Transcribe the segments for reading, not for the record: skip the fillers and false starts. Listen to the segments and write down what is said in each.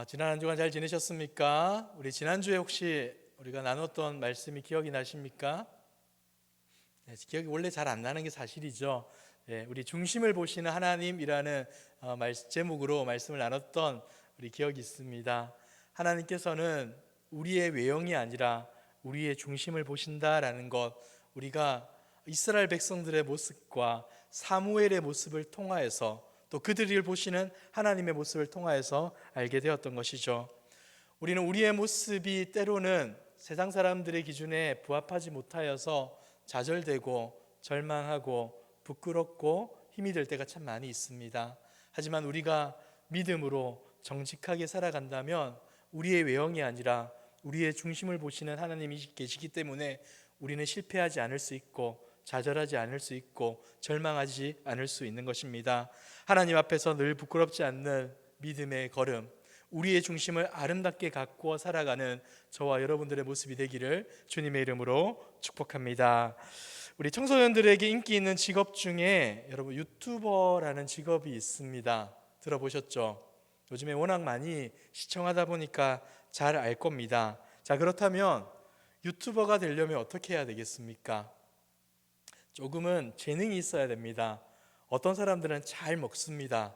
지난 한 주간 잘 지내셨습니까? 우리 지난주에 혹시 우리가 나눴던 말씀이 기억이 나십니까? 네, 기억이 원래 잘 안 나는 게 사실이죠. 네, 우리 중심을 보시는 하나님이라는 제목으로 말씀을 나눴던 우리 기억이 있습니다. 하나님께서는 우리의 외형이 아니라 우리의 중심을 보신다라는 것, 우리가 이스라엘 백성들의 모습과 사무엘의 모습을 통하여서 또 그들을 보시는 하나님의 모습을 통하여서 알게 되었던 것이죠. 우리는 우리의 모습이 때로는 세상 사람들의 기준에 부합하지 못하여서 좌절되고 절망하고 부끄럽고 힘이 들 때가 참 많이 있습니다. 하지만 우리가 믿음으로 정직하게 살아간다면 우리의 외형이 아니라 우리의 중심을 보시는 하나님이 계시기 때문에 우리는 실패하지 않을 수 있고 좌절하지 않을 수 있고 절망하지 않을 수 있는 것입니다. 하나님 앞에서 늘 부끄럽지 않는 믿음의 걸음, 우리의 중심을 아름답게 가꾸어 살아가는 저와 여러분들의 모습이 되기를 주님의 이름으로 축복합니다. 우리 청소년들에게 인기 있는 직업 중에 여러분 유튜버라는 직업이 있습니다. 들어보셨죠? 요즘에 워낙 많이 시청하다 보니까 잘 알 겁니다. 자, 그렇다면 유튜버가 되려면 어떻게 해야 되겠습니까? 조금은 재능이 있어야 됩니다. 어떤 사람들은 잘 먹습니다.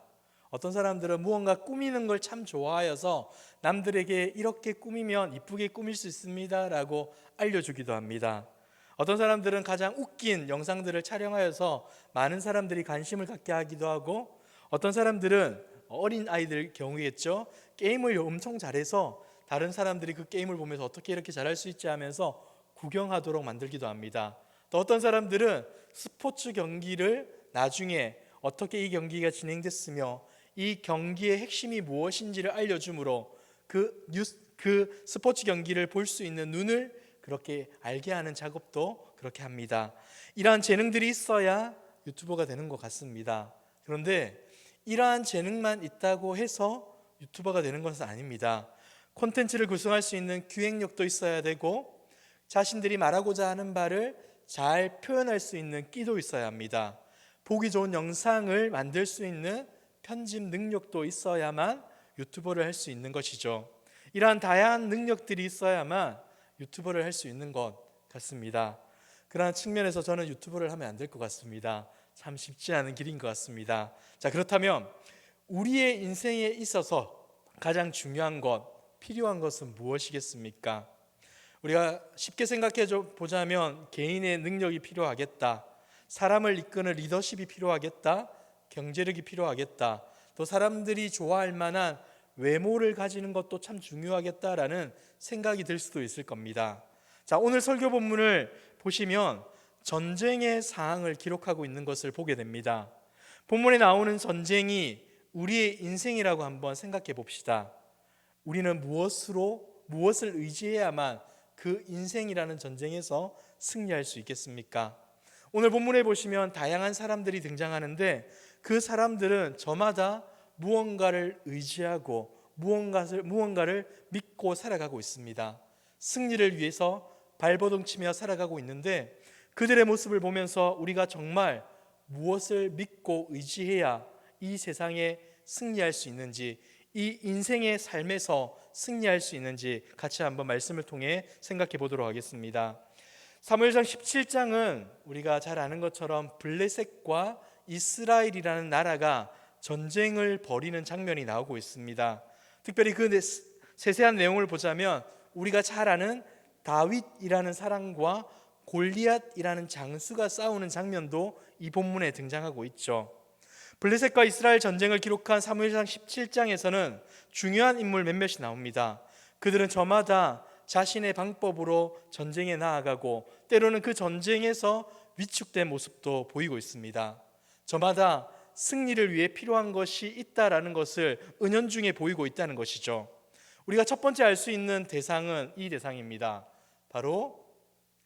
어떤 사람들은 무언가 꾸미는 걸 참 좋아하여서 남들에게 이렇게 꾸미면 이쁘게 꾸밀 수 있습니다 라고 알려주기도 합니다. 어떤 사람들은 가장 웃긴 영상들을 촬영하여서 많은 사람들이 관심을 갖게 하기도 하고, 어떤 사람들은 어린 아이들 경우겠죠, 게임을 엄청 잘해서 다른 사람들이 그 게임을 보면서 어떻게 이렇게 잘할 수 있지 하면서 구경하도록 만들기도 합니다. 또 어떤 사람들은 스포츠 경기를 나중에 어떻게 이 경기가 진행됐으며 이 경기의 핵심이 무엇인지를 알려주므로 그 스포츠 경기를 볼 수 있는 눈을 그렇게 알게 하는 작업도 그렇게 합니다. 이러한 재능들이 있어야 유튜버가 되는 것 같습니다. 그런데 이러한 재능만 있다고 해서 유튜버가 되는 것은 아닙니다. 콘텐츠를 구성할 수 있는 기획력도 있어야 되고, 자신들이 말하고자 하는 바를 잘 표현할 수 있는 끼도 있어야 합니다. 보기 좋은 영상을 만들 수 있는 편집 능력도 있어야만 유튜버를 할 수 있는 것이죠. 이러한 다양한 능력들이 있어야만 유튜버를 할 수 있는 것 같습니다. 그러한 측면에서 저는 유튜버를 하면 안 될 것 같습니다. 참 쉽지 않은 길인 것 같습니다. 자, 그렇다면 우리의 인생에 있어서 가장 중요한 것, 필요한 것은 무엇이겠습니까? 우리가 쉽게 생각해 보자면 개인의 능력이 필요하겠다, 사람을 이끄는 리더십이 필요하겠다, 경제력이 필요하겠다, 또 사람들이 좋아할 만한 외모를 가지는 것도 참 중요하겠다라는 생각이 들 수도 있을 겁니다. 자, 오늘 설교 본문을 보시면 전쟁의 상황을 기록하고 있는 것을 보게 됩니다. 본문에 나오는 전쟁이 우리의 인생이라고 한번 생각해 봅시다. 우리는 무엇을 의지해야만 그 인생이라는 전쟁에서 승리할 수 있겠습니까? 오늘 본문에 보시면 다양한 사람들이 등장하는데 그 사람들은 저마다 무언가를 의지하고 무언가를 믿고 살아가고 있습니다. 승리를 위해서 발버둥치며 살아가고 있는데, 그들의 모습을 보면서 우리가 정말 무엇을 믿고 의지해야 이 세상에 승리할 수 있는지, 이 인생의 삶에서 승리할 수 있는지 같이 한번 말씀을 통해 생각해 보도록 하겠습니다. 사무엘상 17장은 우리가 잘 아는 것처럼 블레셋과 이스라엘이라는 나라가 전쟁을 벌이는 장면이 나오고 있습니다. 특별히 그 세세한 내용을 보자면 우리가 잘 아는 다윗이라는 사람과 골리앗이라는 장수가 싸우는 장면도 이 본문에 등장하고 있죠. 블레셋과 이스라엘 전쟁을 기록한 사무엘상 17장에서는 중요한 인물 몇몇이 나옵니다. 그들은 저마다 자신의 방법으로 전쟁에 나아가고 때로는 그 전쟁에서 위축된 모습도 보이고 있습니다. 저마다 승리를 위해 필요한 것이 있다라는 것을 은연중에 보이고 있다는 것이죠. 우리가 첫 번째 알 수 있는 대상은 이 대상입니다. 바로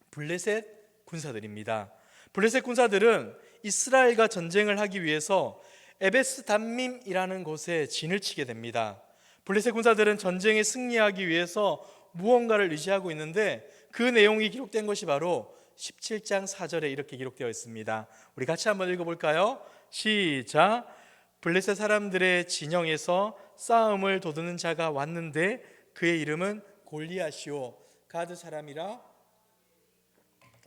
블레셋 군사들입니다. 블레셋 군사들은 이스라엘과 전쟁을 하기 위해서 에베스 담밈이라는 곳에 진을 치게 됩니다. 블레셋 군사들은 전쟁에 승리하기 위해서 무언가를 의지하고 있는데 그 내용이 기록된 것이 바로 17장 4절에 이렇게 기록되어 있습니다. 우리 같이 한번 읽어볼까요? 시작. 블레셋 사람들의 진영에서 싸움을 도두는 자가 왔는데 그의 이름은 골리앗이요 가드 사람이라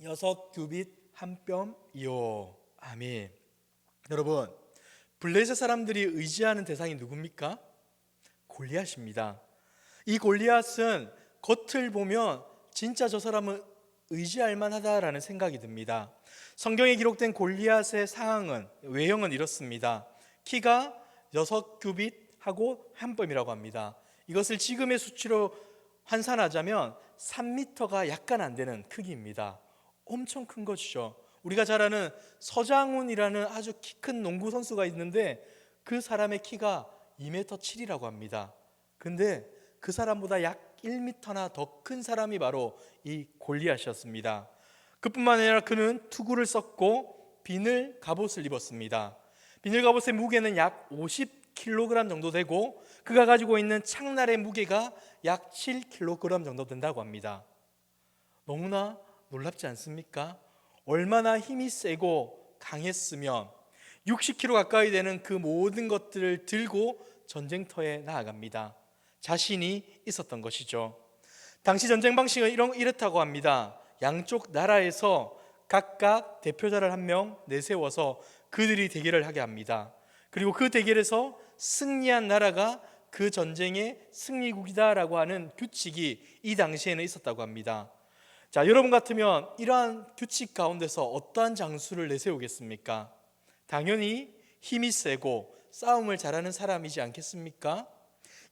6규빗 한 뼘이요. 아멘. 여러분, 블레셋 사람들이 의지하는 대상이 누굽니까? 골리앗입니다. 이 골리앗은 겉을 보면 진짜 저 사람은 의지할 만하다라는 생각이 듭니다. 성경에 기록된 골리앗의 상황은, 외형은 이렇습니다. 키가 6규빗하고 한 뼘이라고 합니다. 이것을 지금의 수치로 환산하자면 3m가 약간 안 되는 크기입니다. 엄청 큰 것이죠. 우리가 잘 아는 서장훈이라는 아주 키 큰 농구 선수가 있는데 그 사람의 키가 2m 7이라고 합니다. 근데 그 사람보다 약 1m나 더 큰 사람이 바로 이 골리앗이었습니다. 그뿐만 아니라 그는 투구를 썼고 비늘 갑옷을 입었습니다. 비늘 갑옷의 무게는 약 50kg 정도 되고 그가 가지고 있는 창날의 무게가 약 7kg 정도 된다고 합니다. 너무나 놀랍지 않습니까? 얼마나 힘이 세고 강했으면 60kg 가까이 되는 그 모든 것들을 들고 전쟁터에 나아갑니다. 자신이 있었던 것이죠. 당시 전쟁 방식은 이렇다고 합니다. 양쪽 나라에서 각각 대표자를 한 명 내세워서 그들이 대결을 하게 합니다. 그리고 그 대결에서 승리한 나라가 그 전쟁의 승리국이다라고 하는 규칙이 이 당시에는 있었다고 합니다. 자, 여러분 같으면 이러한 규칙 가운데서 어떠한 장수를 내세우겠습니까? 당연히 힘이 세고 싸움을 잘하는 사람이지 않겠습니까?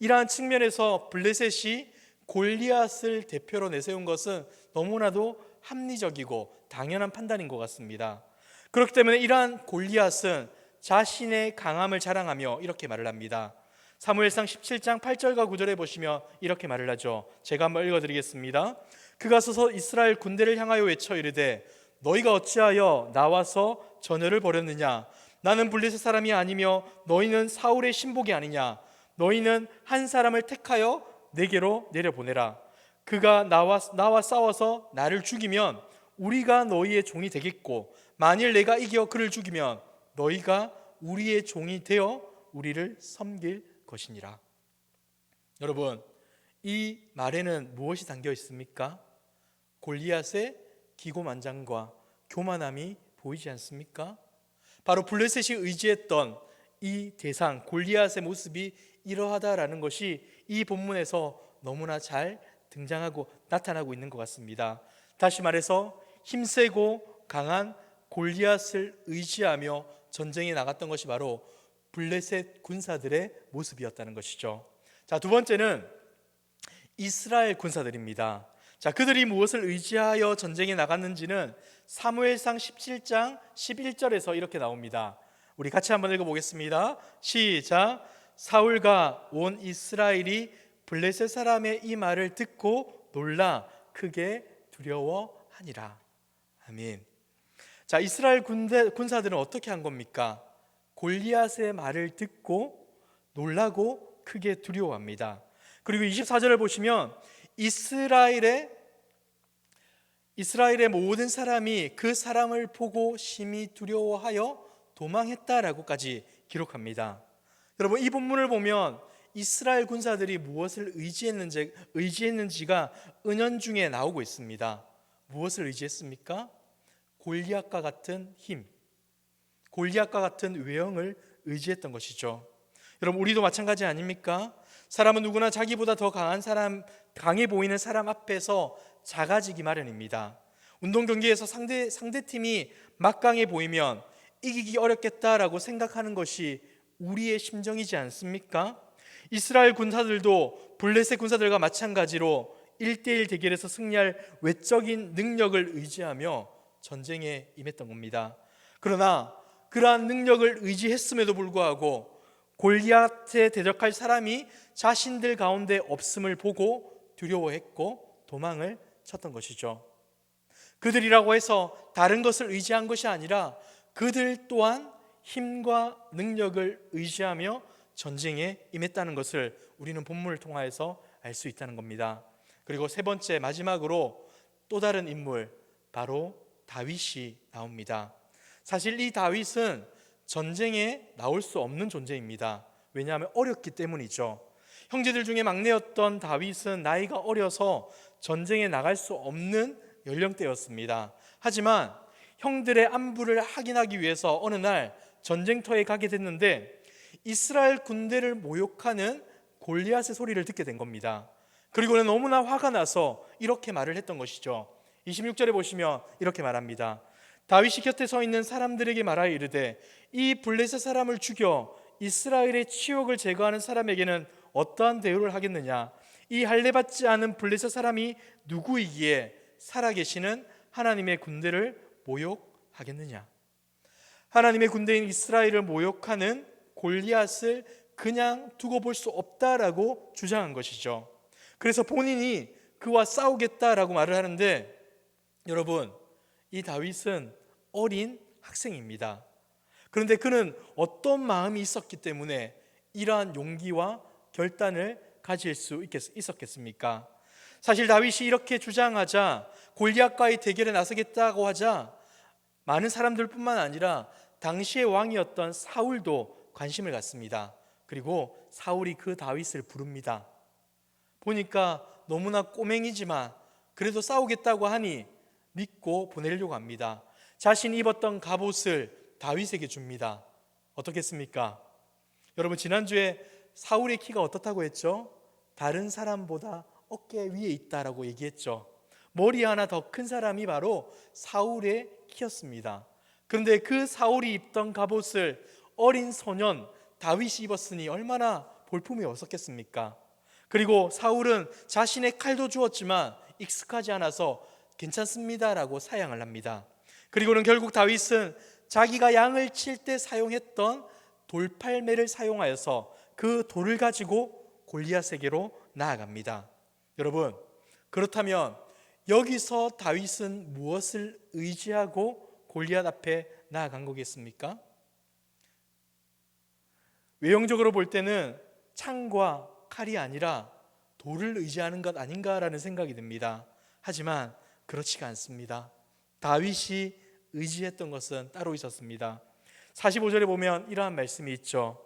이러한 측면에서 블레셋이 골리앗을 대표로 내세운 것은 너무나도 합리적이고 당연한 판단인 것 같습니다. 그렇기 때문에 이러한 골리앗은 자신의 강함을 자랑하며 이렇게 말을 합니다. 사무엘상 17장 8절과 9절에 보시면 이렇게 말을 하죠. 제가 한번 읽어드리겠습니다. 그가 서서 이스라엘 군대를 향하여 외쳐 이르되 너희가 어찌하여 나와서 전열을 벌였느냐? 나는 블레셋 사람이 아니며 너희는 사울의 신복이 아니냐? 너희는 한 사람을 택하여 내게로 내려보내라. 그가 나와 싸워서 나를 죽이면 우리가 너희의 종이 되겠고 만일 내가 이겨 그를 죽이면 너희가 우리의 종이 되어 우리를 섬길 것이니라. 여러분, 이 말에는 무엇이 담겨 있습니까? 골리앗의 기고만장과 교만함이 보이지 않습니까? 바로 블레셋이 의지했던 이 대상 골리앗의 모습이 이러하다라는 것이 이 본문에서 너무나 잘 등장하고 나타나고 있는 것 같습니다. 다시 말해서 힘세고 강한 골리앗을 의지하며 전쟁에 나갔던 것이 바로 블레셋 군사들의 모습이었다는 것이죠. 자, 두 번째는 이스라엘 군사들입니다. 자, 그들이 무엇을 의지하여 전쟁에 나갔는지는 사무엘상 17장 11절에서 이렇게 나옵니다. 우리 같이 한번 읽어보겠습니다. 시작. 사울과 온 이스라엘이 블레셋 사람의 이 말을 듣고 놀라 크게 두려워하니라. 아멘. 자, 이스라엘 군사들은 어떻게 한 겁니까? 골리앗의 말을 듣고 놀라고 크게 두려워합니다. 그리고 24절을 보시면 이스라엘의 모든 사람이 그 사람을 보고 심히 두려워하여 도망했다라고까지 기록합니다. 여러분, 이 본문을 보면 이스라엘 군사들이 무엇을 의지했는지가 은연중에 나오고 있습니다. 무엇을 의지했습니까? 골리앗과 같은 힘, 골리앗과 같은 외형을 의지했던 것이죠. 여러분, 우리도 마찬가지 아닙니까? 사람은 누구나 자기보다 더 강해 보이는 사람 앞에서 작아지기 마련입니다. 운동 경기에서 상대팀이 막강해 보이면 이기기 어렵겠다라고 생각하는 것이 우리의 심정이지 않습니까? 이스라엘 군사들도 블레셋 군사들과 마찬가지로 1대1 대결에서 승리할 외적인 능력을 의지하며 전쟁에 임했던 겁니다. 그러나 그러한 능력을 의지했음에도 불구하고 골리앗에 대적할 사람이 자신들 가운데 없음을 보고 두려워했고 도망을 쳤던 것이죠. 그들이라고 해서 다른 것을 의지한 것이 아니라 그들 또한 힘과 능력을 의지하며 전쟁에 임했다는 것을 우리는 본문을 통하여서 알 수 있다는 겁니다. 그리고 세 번째, 마지막으로 또 다른 인물, 바로 다윗이 나옵니다. 사실 이 다윗은 전쟁에 나올 수 없는 존재입니다. 왜냐하면 어렸기 때문이죠. 형제들 중에 막내였던 다윗은 나이가 어려서 전쟁에 나갈 수 없는 연령대였습니다. 하지만 형들의 안부를 확인하기 위해서 어느 날 전쟁터에 가게 됐는데 이스라엘 군대를 모욕하는 골리앗의 소리를 듣게 된 겁니다. 그리고는 너무나 화가 나서 이렇게 말을 했던 것이죠. 26절에 보시면 이렇게 말합니다. 다윗이 곁에 서 있는 사람들에게 말하여 이르되 이 블레셋 사람을 죽여 이스라엘의 치욕을 제거하는 사람에게는 어떠한 대우를 하겠느냐? 이 할례받지 않은 블레셋 사람이 누구이기에 살아계시는 하나님의 군대를 모욕하겠느냐? 하나님의 군대인 이스라엘을 모욕하는 골리앗을 그냥 두고 볼 수 없다라고 주장한 것이죠. 그래서 본인이 그와 싸우겠다라고 말을 하는데, 여러분, 이 다윗은 어린 학생입니다. 그런데 그는 어떤 마음이 있었기 때문에 이러한 용기와 결단을 가질 수 있었겠습니까? 사실 다윗이 이렇게 주장하자, 골리앗과의 대결에 나서겠다고 하자 많은 사람들뿐만 아니라 당시의 왕이었던 사울도 관심을 갖습니다. 그리고 사울이 그 다윗을 부릅니다. 보니까 너무나 꼬맹이지만 그래도 싸우겠다고 하니 믿고 보내려고 합니다. 자신이 입었던 갑옷을 다윗에게 줍니다. 어떻겠습니까? 여러분, 지난주에 사울의 키가 어떻다고 했죠? 다른 사람보다 어깨 위에 있다라고 얘기했죠. 머리 하나 더 큰 사람이 바로 사울의 키였습니다. 그런데 그 사울이 입던 갑옷을 어린 소년 다윗이 입었으니 얼마나 볼품이 없었겠습니까? 그리고 사울은 자신의 칼도 주었지만 익숙하지 않아서 괜찮습니다라고 사양을 합니다. 그리고는 결국 다윗은 자기가 양을 칠 때 사용했던 돌팔매를 사용하여서 그 돌을 가지고 골리앗에게로 나아갑니다. 여러분, 그렇다면 여기서 다윗은 무엇을 의지하고 골리앗 앞에 나아간 거겠습니까? 외형적으로 볼 때는 창과 칼이 아니라 돌을 의지하는 것 아닌가라는 생각이 듭니다. 하지만 그렇지가 않습니다. 다윗이 의지했던 것은 따로 있었습니다. 45절에 보면 이러한 말씀이 있죠.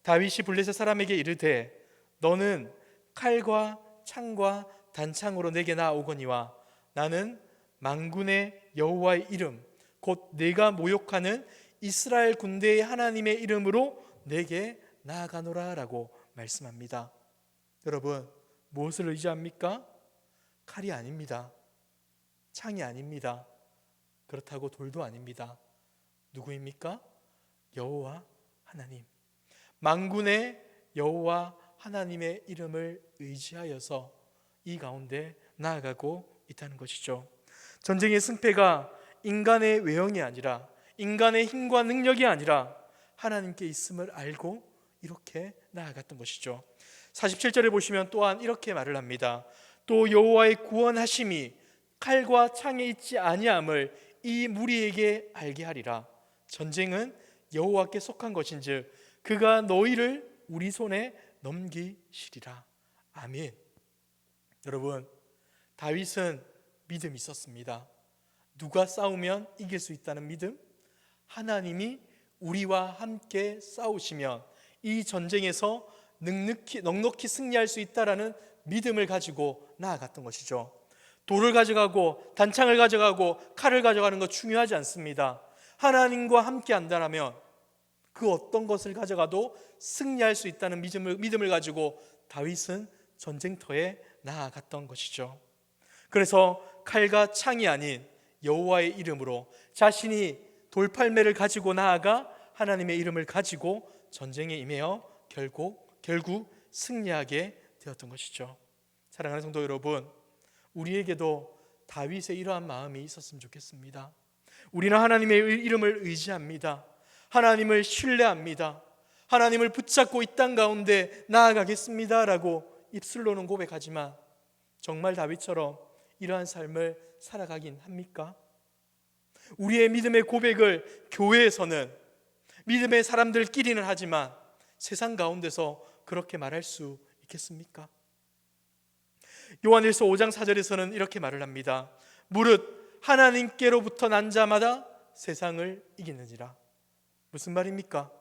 다윗이 블레셋 사람에게 이르되 너는 칼과 창과 단창으로 내게 나오거니와 나는 만군의 여호와의 이름 곧 내가 모욕하는 이스라엘 군대의 하나님의 이름으로 내게 나아가노라 라고 말씀합니다. 여러분, 무엇을 의지합니까? 칼이 아닙니다. 창이 아닙니다. 그렇다고 돌도 아닙니다. 누구입니까? 여호와 하나님. 만군의 여호와 하나님의 이름을 의지하여서 이 가운데 나아가고 있다는 것이죠. 전쟁의 승패가 인간의 외형이 아니라 인간의 힘과 능력이 아니라 하나님께 있음을 알고 이렇게 나아갔던 것이죠. 47절에 보시면 또한 이렇게 말을 합니다. 또 여호와의 구원하심이 칼과 창에 있지 아니함을 이 무리에게 알게 하리라. 전쟁은 여호와께 속한 것인즉 그가 너희를 우리 손에 넘기시리라. 아멘. 여러분, 다윗은 믿음이 있었습니다. 누가 싸우면 이길 수 있다는 믿음? 하나님이 우리와 함께 싸우시면 이 전쟁에서 넉넉히 승리할 수 있다라는 믿음을 가지고 나아갔던 것이죠. 돌을 가져가고 단창을 가져가고 칼을 가져가는 것 중요하지 않습니다. 하나님과 함께 한다면 그 어떤 것을 가져가도 승리할 수 있다는 믿음을 가지고 다윗은 전쟁터에 나아갔던 것이죠. 그래서 칼과 창이 아닌 여호와의 이름으로 자신이 돌팔매를 가지고 나아가 하나님의 이름을 가지고 전쟁에 임하여 결국 승리하게 되었던 것이죠. 사랑하는 성도 여러분, 우리에게도 다윗의 이러한 마음이 있었으면 좋겠습니다. 우리는 하나님의 이름을 의지합니다. 하나님을 신뢰합니다. 하나님을 붙잡고 이 땅 가운데 나아가겠습니다 라고 입술로는 고백하지만 정말 다윗처럼 이러한 삶을 살아가긴 합니까? 우리의 믿음의 고백을 교회에서는 믿음의 사람들끼리는 하지만 세상 가운데서 그렇게 말할 수 있겠습니까? 요한일서 5장 4절에서는 이렇게 말을 합니다. 무릇 하나님께로부터 난 자마다 세상을 이기느니라. 무슨 말입니까?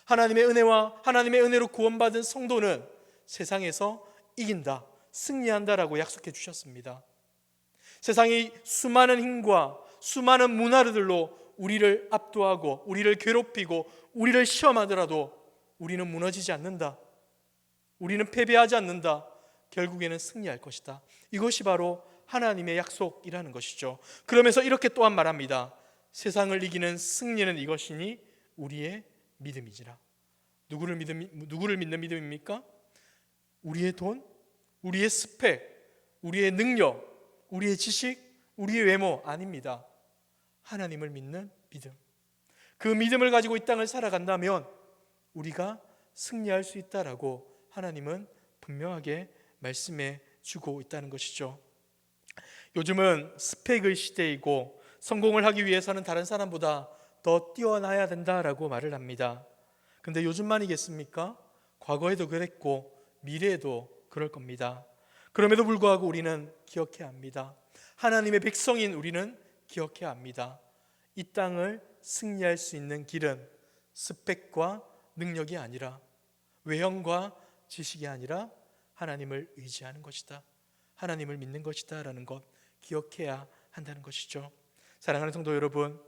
하나님의 은혜와 하나님의 은혜로 구원받은 성도는 세상에서 이긴다, 승리한다라고 약속해 주셨습니다. 세상이 수많은 힘과 수많은 문화들로 우리를 압도하고 우리를 괴롭히고 우리를 시험하더라도 우리는 무너지지 않는다. 우리는 패배하지 않는다. 결국에는 승리할 것이다. 이것이 바로 하나님의 약속이라는 것이죠. 그러면서 이렇게 또한 말합니다. 세상을 이기는 승리는 이것이니 우리의 믿음이지라. 누구를 믿는 믿음입니까? 우리의 돈, 우리의 스펙, 우리의 능력, 우리의 지식, 우리의 외모 아닙니다. 하나님을 믿는 믿음. 그 믿음을 가지고 이 땅을 살아간다면 우리가 승리할 수 있다라고 하나님은 분명하게 말씀해 주고 있다는 것이죠. 요즘은 스펙의 시대이고 성공을 하기 위해서는 다른 사람보다 더 뛰어나야 된다라고 말을 합니다. 근데 요즘만이겠습니까? 과거에도 그랬고 미래에도 그럴 겁니다. 그럼에도 불구하고 우리는 기억해야 합니다. 하나님의 백성인 우리는 기억해야 합니다. 이 땅을 승리할 수 있는 길은 스펙과 능력이 아니라, 외형과 지식이 아니라 하나님을 의지하는 것이다. 하나님을 믿는 것이다 라는 것 기억해야 한다는 것이죠. 사랑하는 성도 여러분,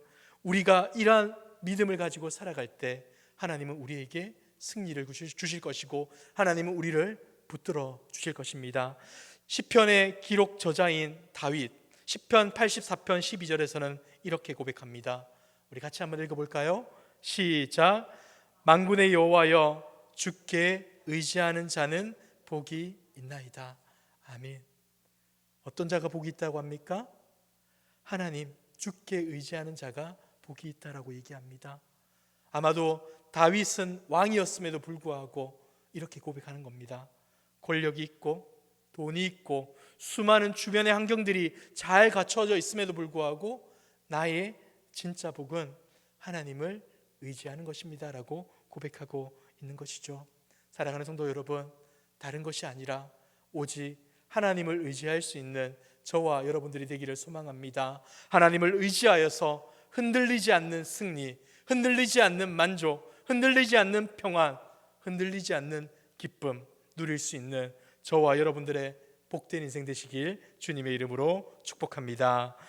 우리가 이러한 믿음을 가지고 살아갈 때 하나님은 우리에게 승리를 주실 것이고 하나님은 우리를 붙들어 주실 것입니다. 시편의 기록 저자인 다윗, 시편 84편 12절에서는 이렇게 고백합니다. 우리 같이 한번 읽어볼까요? 시작. 만군의 여호와여, 주께 의지하는 자는 복이 있나이다. 아멘. 어떤 자가 복이 있다고 합니까? 하나님, 주께 의지하는 자가 복이 있다라고 얘기합니다. 아마도 다윗은 왕이었음에도 불구하고 이렇게 고백하는 겁니다. 권력이 있고 돈이 있고 수많은 주변의 환경들이 잘 갖춰져 있음에도 불구하고 나의 진짜 복은 하나님을 의지하는 것입니다 라고 고백하고 있는 것이죠. 사랑하는 성도 여러분, 다른 것이 아니라 오직 하나님을 의지할 수 있는 저와 여러분들이 되기를 소망합니다. 하나님을 의지하여서 흔들리지 않는 승리, 흔들리지 않는 만족, 흔들리지 않는 평안, 흔들리지 않는 기쁨 누릴 수 있는 저와 여러분들의 복된 인생 되시길 주님의 이름으로 축복합니다.